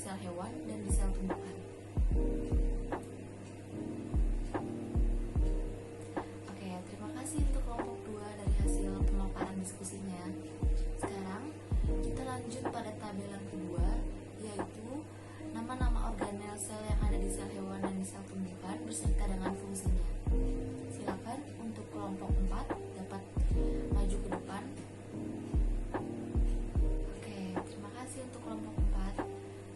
sel hewan dan di sel tumbuhan. Oke, terima kasih untuk kelompok 2 dari hasil pemaparan diskusinya. Sekarang kita lanjut pada tabel yang kedua, yaitu nama-nama organel sel yang ada di sel hewan dan di sel tumbuhan beserta dengan fungsinya. Silakan untuk kelompok 4 dapat maju ke depan. Oke, terima kasih untuk kelompok 4.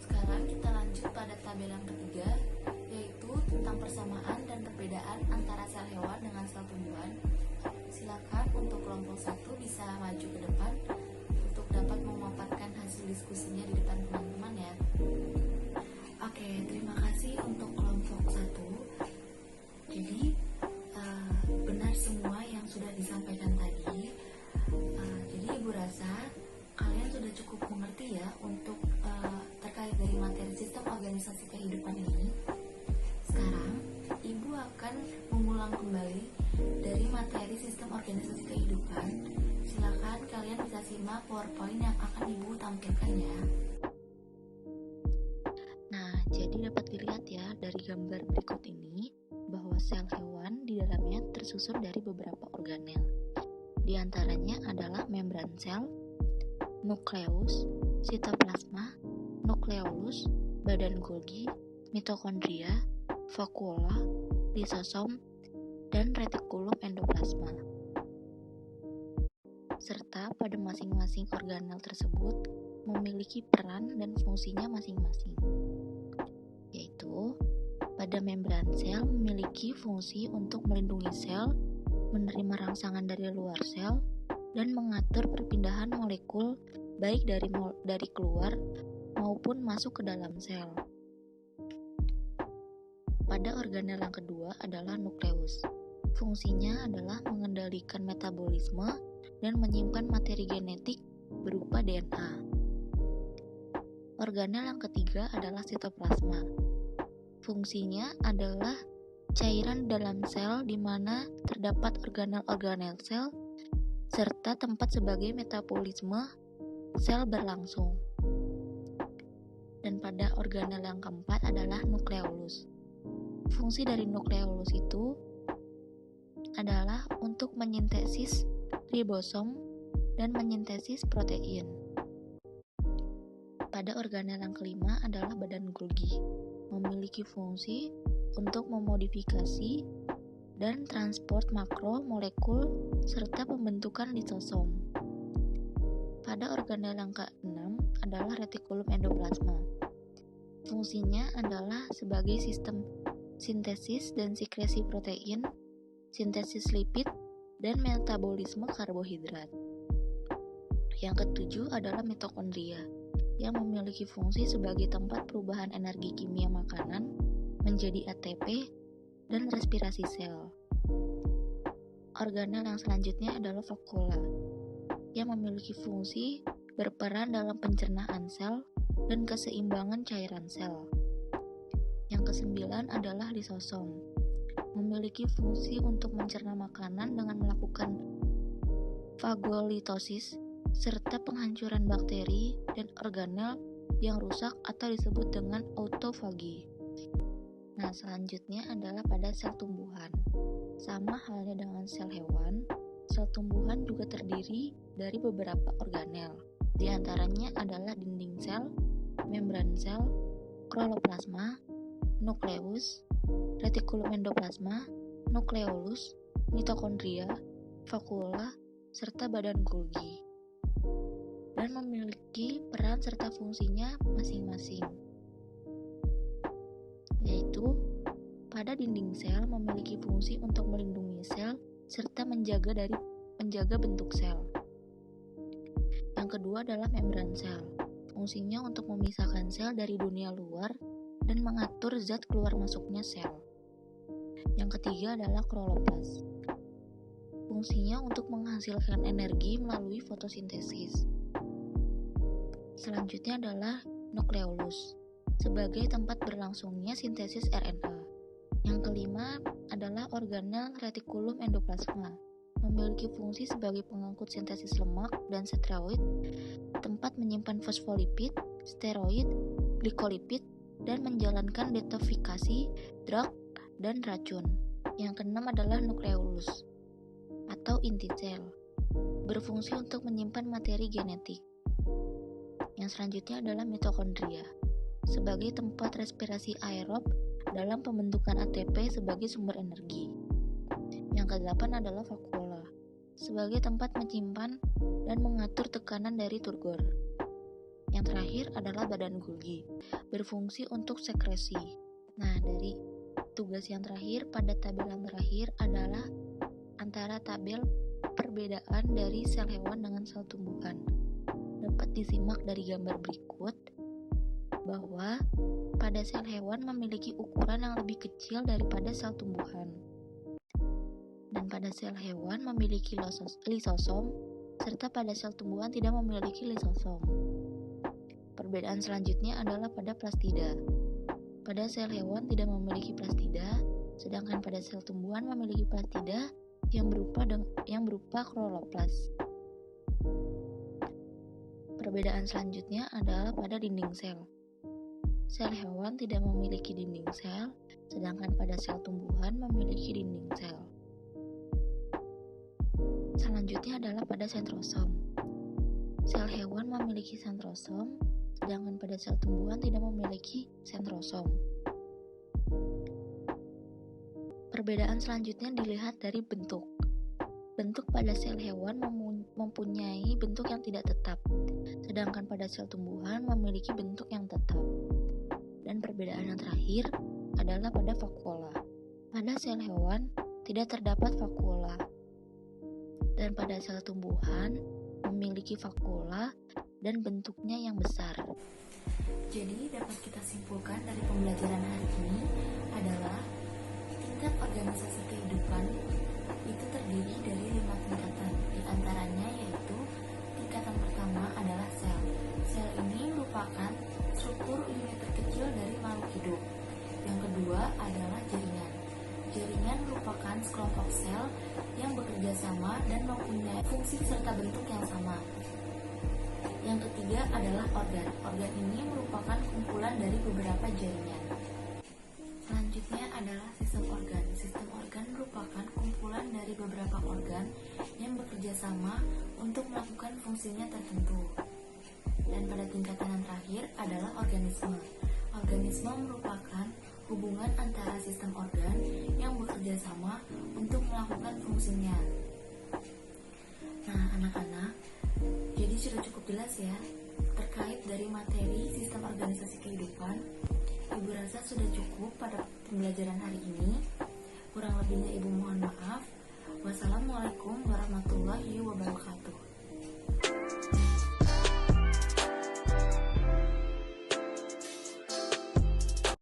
Sekarang kita lanjut pada tabel yang ketiga, yaitu tentang persamaan dan perbedaan antara sel hewan dengan sel tumbuhan. Silakan untuk kelompok 1 bisa maju ke depan untuk dapat memaparkan hasil diskusinya di depan teman-teman ya. Oke, terima kasih untuk kelompok 1. Jadi benar semua yang sudah disampaikan tadi. Jadi Ibu rasa kalian sudah cukup mengerti ya untuk terkait dari materi sistem organisasi kehidupan ini. Sekarang Ibu akan mengulang kembali dari materi sistem organisasi kehidupan. Silakan kalian bisa simak PowerPoint yang akan Ibu tampilkan ya. Nah, jadi dapat dilihat ya dari gambar berikut ini bahwa sel hewan di dalamnya tersusun dari beberapa organel. Di antaranya adalah membran sel, nukleus, sitoplasma, nukleolus, badan Golgi, mitokondria, vakuola, lisosom, dan retikulum endoplasma. Serta pada masing-masing organel tersebut memiliki peran dan fungsinya masing-masing. Yaitu, pada membran sel memiliki fungsi untuk melindungi sel, menerima rangsangan dari luar sel, dan mengatur perpindahan molekul baik dari keluar maupun masuk ke dalam sel. Pada organel yang kedua adalah nukleus. Fungsinya adalah mengendalikan metabolisme dan menyimpan materi genetik berupa DNA. Organel yang ketiga adalah sitoplasma. Fungsinya adalah cairan dalam sel di mana terdapat organel-organel sel serta tempat sebagai metabolisme sel berlangsung. Dan pada organel yang keempat adalah nukleolus. Fungsi dari nukleolus itu adalah untuk menyintesis ribosom dan menyintesis protein. Pada organel yang kelima adalah badan Golgi, memiliki fungsi untuk memodifikasi dan transport makro molekul serta pembentukan lisosom. Pada organel yang ke-6 adalah retikulum endoplasma. Fungsinya adalah sebagai sistem sintesis dan sekresi protein, sintesis lipid, dan metabolisme karbohidrat. Yang ketujuh adalah mitokondria, yang memiliki fungsi sebagai tempat perubahan energi kimia makanan menjadi ATP dan respirasi sel. Organel yang selanjutnya adalah vakuola, yang memiliki fungsi berperan dalam pencernaan sel dan keseimbangan cairan sel. Yang kesembilan adalah lisosom, memiliki fungsi untuk mencerna makanan dengan melakukan fagolitosis serta penghancuran bakteri dan organel yang rusak atau disebut dengan autofagi. Nah, selanjutnya adalah pada sel tumbuhan. Sama halnya dengan sel hewan, sel tumbuhan juga terdiri dari beberapa organel. Di antaranya adalah dinding sel, membran sel, kloroplasma, nukleus, retikulum endoplasma, nukleolus, mitokondria, vakuola, serta badan Golgi, dan memiliki peran serta fungsinya masing-masing. Yaitu, pada dinding sel memiliki fungsi untuk melindungi sel serta menjaga bentuk sel. Yang kedua adalah membran sel. Fungsinya untuk memisahkan sel dari dunia luar dan mengatur zat keluar masuknya sel. Yang ketiga adalah kloroplas. Fungsinya untuk menghasilkan energi melalui fotosintesis. Selanjutnya adalah nukleolus, sebagai tempat berlangsungnya sintesis RNA. Yang kelima adalah organel retikulum endoplasma, memiliki fungsi sebagai pengangkut sintesis lemak dan steroid, tempat menyimpan fosfolipid, steroid, glikolipid, dan menjalankan detoksifikasi drug dan racun. Yang keenam adalah nukleolus atau inti sel, berfungsi untuk menyimpan materi genetik. Yang selanjutnya adalah mitokondria, sebagai tempat respirasi aerob dalam pembentukan ATP sebagai sumber energi. Yang kedelapan adalah vakuola, sebagai tempat menyimpan dan mengatur tekanan dari turgor. Yang terakhir adalah badan Golgi, berfungsi untuk sekresi. Nah, dari tugas yang terakhir pada tabel yang terakhir adalah antara tabel perbedaan dari sel hewan dengan sel tumbuhan. Dapat disimak dari gambar berikut bahwa pada sel hewan memiliki ukuran yang lebih kecil daripada sel tumbuhan. Dan pada sel hewan memiliki lisosom, serta pada sel tumbuhan tidak memiliki lisosom. Perbedaan selanjutnya adalah pada plastida. Pada sel hewan tidak memiliki plastida, sedangkan pada sel tumbuhan memiliki plastida yang berupa kloroplas. Perbedaan selanjutnya adalah pada dinding sel. Sel hewan tidak memiliki dinding sel, sedangkan pada sel tumbuhan memiliki dinding sel. Selanjutnya adalah pada sentrosom. Sel hewan memiliki sentrosom, sedangkan pada sel tumbuhan tidak memiliki sentrosom. Perbedaan selanjutnya dilihat dari bentuk. Bentuk pada sel hewan mempunyai bentuk yang tidak tetap, sedangkan pada sel tumbuhan memiliki bentuk yang tetap. Dan perbedaan yang terakhir adalah pada vakuola. Pada sel hewan tidak terdapat vakuola, dan pada sel tumbuhan memiliki vakuola dan bentuknya yang besar. Jadi dapat kita simpulkan dari pembelajaran hari ini adalah tingkat organisasi kehidupan itu terdiri dari 5 tingkatan. Di antaranya yaitu tingkatan pertama adalah sel. Sel ini merupakan struktur unit terkecil dari makhluk hidup. Yang kedua adalah jaringan. Jaringan merupakan sekelompok sel yang bekerja sama dan mempunyai fungsi serta bentuk yang sama. Yang ketiga adalah organ. Organ ini merupakan kumpulan dari beberapa jaringan. Selanjutnya adalah sistem organ. Sistem organ merupakan kumpulan dari beberapa organ yang bekerja sama untuk melakukan fungsinya tertentu. Dan pada tingkatan yang terakhir adalah organisme. Organisme merupakan hubungan antara sistem organ yang bekerja sama untuk melakukan fungsinya. Nah, anak-anak, jadi sudah cukup jelas ya terkait dari materi sistem organisasi kehidupan. Ibu rasa sudah cukup pada pembelajaran hari ini. Kurang lebihnya Ibu mohon maaf. Wassalamualaikum warahmatullahi wabarakatuh.